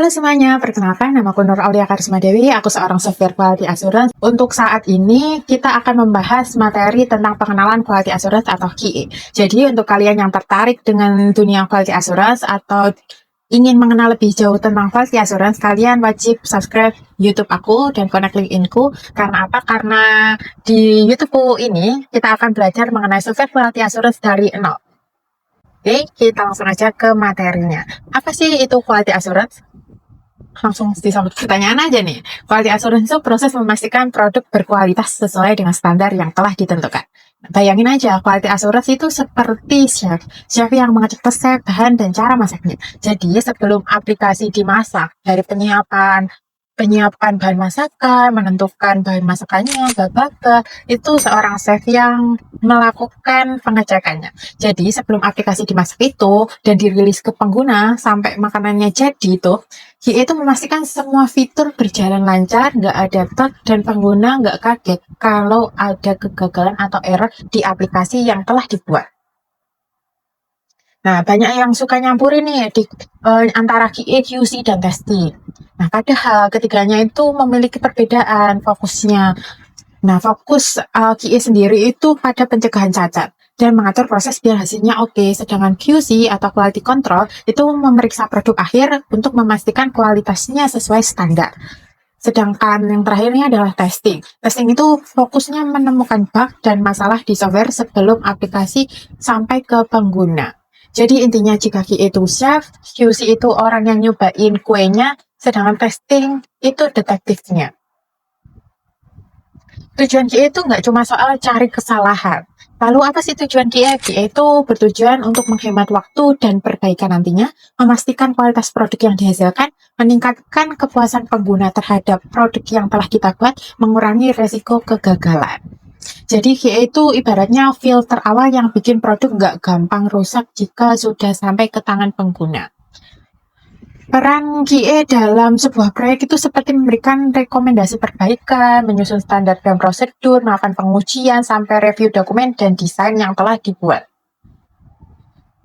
Halo semuanya, perkenalkan namaku Nur Aulia Karisma Dewi, aku seorang software quality assurance. Untuk saat ini, kita akan membahas materi tentang pengenalan quality assurance atau QA. Jadi untuk kalian yang tertarik dengan dunia quality assurance atau ingin mengenal lebih jauh tentang quality assurance, kalian wajib subscribe YouTube aku dan connect LinkedIn-ku. Karena apa? Karena di YouTube ini, kita akan belajar mengenai software quality assurance dari nol. Oke, kita langsung aja ke materinya. Apa sih itu quality assurance? Langsung disambut pertanyaan aja nih. Quality assurance itu proses memastikan produk berkualitas sesuai dengan standar yang telah ditentukan. Bayangin aja, quality assurance itu seperti chef yang mengecek resep, bahan, dan cara masaknya. Jadi sebelum aplikasi dimasak, dari penyiapan bahan masakan, menentukan bahan masakannya, bla itu seorang chef yang melakukan pengecekannya. Jadi sebelum aplikasi dimasak itu dan dirilis ke pengguna sampai makanannya jadi itu, yaitu memastikan semua fitur berjalan lancar, nggak ada bug, dan pengguna nggak kaget kalau ada kegagalan atau error di aplikasi yang telah dibuat. Nah, banyak yang suka nyampurin nih antara QA, QC, dan testing. Nah, padahal ketiganya itu memiliki perbedaan fokusnya. Nah, fokus QA sendiri itu pada pencegahan cacat dan mengatur proses biar hasilnya oke. Sedangkan QC atau quality control itu memeriksa produk akhir untuk memastikan kualitasnya sesuai standar. Sedangkan yang terakhir ini adalah testing. Testing itu fokusnya menemukan bug dan masalah di software sebelum aplikasi sampai ke pengguna. Jadi intinya jika QA itu chef, QC itu orang yang nyobain kuenya, sedangkan testing itu detektifnya. Tujuan QA itu nggak cuma soal cari kesalahan. Lalu apa sih tujuan QA? QA itu bertujuan untuk menghemat waktu dan perbaikan nantinya, memastikan kualitas produk yang dihasilkan, meningkatkan kepuasan pengguna terhadap produk yang telah kita buat, mengurangi resiko kegagalan. Jadi QA itu ibaratnya filter awal yang bikin produk nggak gampang rusak jika sudah sampai ke tangan pengguna. Peran QA dalam sebuah proyek itu seperti memberikan rekomendasi perbaikan, menyusun standar dan prosedur, melakukan pengujian, sampai review dokumen dan desain yang telah dibuat.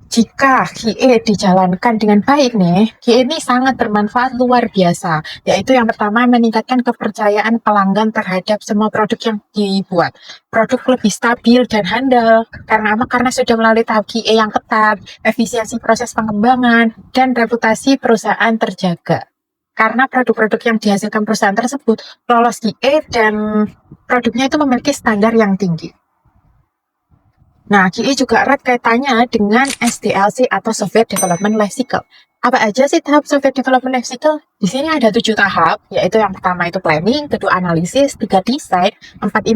Jika QA dijalankan dengan baik nih, QA ini sangat bermanfaat luar biasa, yaitu yang pertama meningkatkan kepercayaan pelanggan terhadap semua produk yang dibuat. Produk lebih stabil dan handal, karena apa? Karena sudah melalui tahap QA yang ketat, efisiensi proses pengembangan, dan reputasi perusahaan terjaga. Karena produk-produk yang dihasilkan perusahaan tersebut lolos QA dan produknya itu memiliki standar yang tinggi. Nah, QA juga erat kaitannya dengan SDLC atau Software Development Life Cycle. Apa aja sih tahap Software Development Life Cycle? Di sini ada 7 tahap, yaitu yang pertama itu planning, kedua analisis, 3 design, 4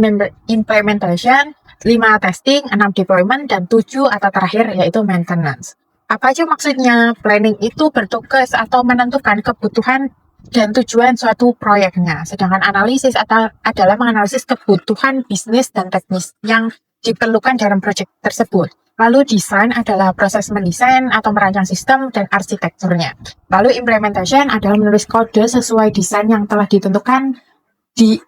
implementation, 5 testing, 6 deployment, dan 7 atau terakhir yaitu maintenance. Apa aja maksudnya? Planning itu bertugas atau menentukan kebutuhan dan tujuan suatu proyeknya. Sedangkan analisis adalah menganalisis kebutuhan bisnis dan teknis yang diperlukan dalam proyek tersebut. Lalu desain adalah proses mendesain atau merancang sistem dan arsitekturnya. Lalu implementation adalah menulis kode sesuai desain yang telah ditentukan di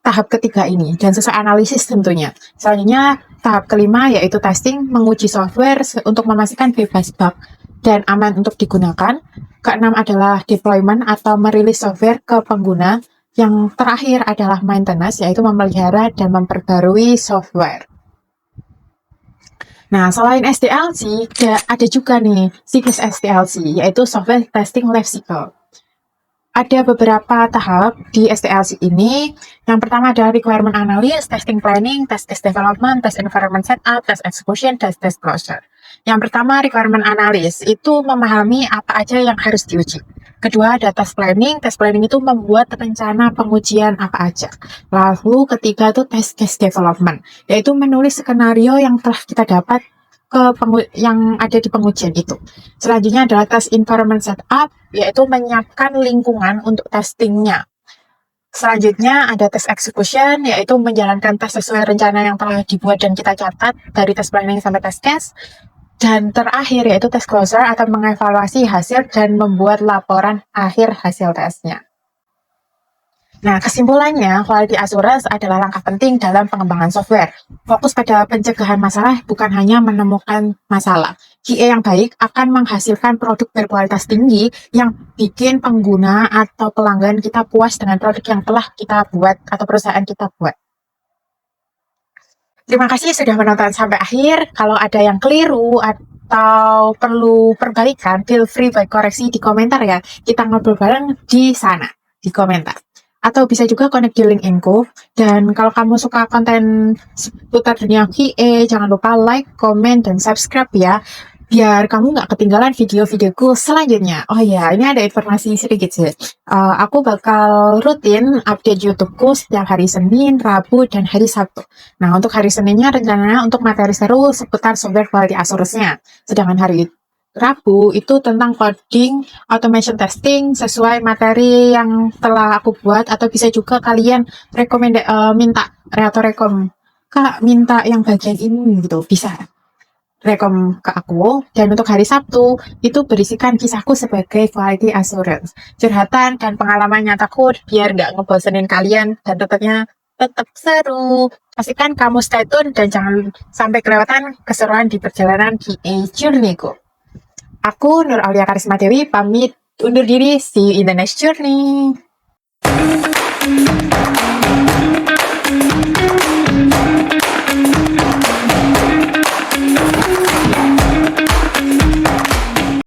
tahap ketiga ini dan sesuai analisis tentunya. Selanjutnya tahap kelima yaitu testing, menguji software untuk memastikan bebas bug dan aman untuk digunakan. Keenam adalah deployment atau merilis software ke pengguna. Yang terakhir adalah maintenance, yaitu memelihara dan memperbarui software. Nah, selain SDLC, ada juga nih siklus SDLC, yaitu Software Testing Life Cycle. Ada beberapa tahap di SDLC ini. Yang pertama adalah requirement analysis, testing planning, test development, test environment setup, test execution, test closure. Yang pertama requirement analysis, itu memahami apa aja yang harus diuji. Kedua ada test planning itu membuat rencana pengujian apa aja. Lalu ketiga itu test case development, yaitu menulis skenario yang telah kita dapat yang ada di pengujian itu. Selanjutnya adalah test environment setup, yaitu menyiapkan lingkungan untuk testingnya. Selanjutnya ada test execution, yaitu menjalankan tes sesuai rencana yang telah dibuat dan kita catat dari test planning sampai test case. Dan terakhir yaitu test closure atau mengevaluasi hasil dan membuat laporan akhir hasil tesnya. Nah, kesimpulannya, quality assurance adalah langkah penting dalam pengembangan software. Fokus pada pencegahan masalah bukan hanya menemukan masalah. QA yang baik akan menghasilkan produk berkualitas tinggi yang bikin pengguna atau pelanggan kita puas dengan produk yang telah kita buat atau perusahaan kita buat. Terima kasih sudah menonton sampai akhir. Kalau ada yang keliru atau perlu perbaikan, feel free buat koreksi di komentar ya. Kita ngobrol bareng di sana, di komentar. Atau bisa juga connect di link info. Dan kalau kamu suka konten seputar dunia QA, jangan lupa like, komen, dan subscribe ya. Biar kamu nggak ketinggalan video-videoku selanjutnya. Oh ya, ini ada informasi sedikit sih. Aku bakal rutin update YouTubeku setiap hari Senin, Rabu, dan hari Sabtu. Nah, untuk hari Seninnya rencananya untuk materi seru seputar software quality assurance-nya. Sedangkan hari Rabu itu tentang coding, automation testing, sesuai materi yang telah aku buat, atau bisa juga kalian minta, atau Kak, minta yang bagian ini gitu, bisa rekom ke aku. Dan untuk hari Sabtu itu berisikan kisahku sebagai quality assurance, curhatan dan pengalaman nyataku biar nggak ngebosenin kalian dan tetap seru. Pastikan kamu stay tune dan jangan sampai kelewatan keseruan di perjalanan QA journey-ku. Aku Nur Aulia Karisma Dewi pamit undur diri, see you in the next journey.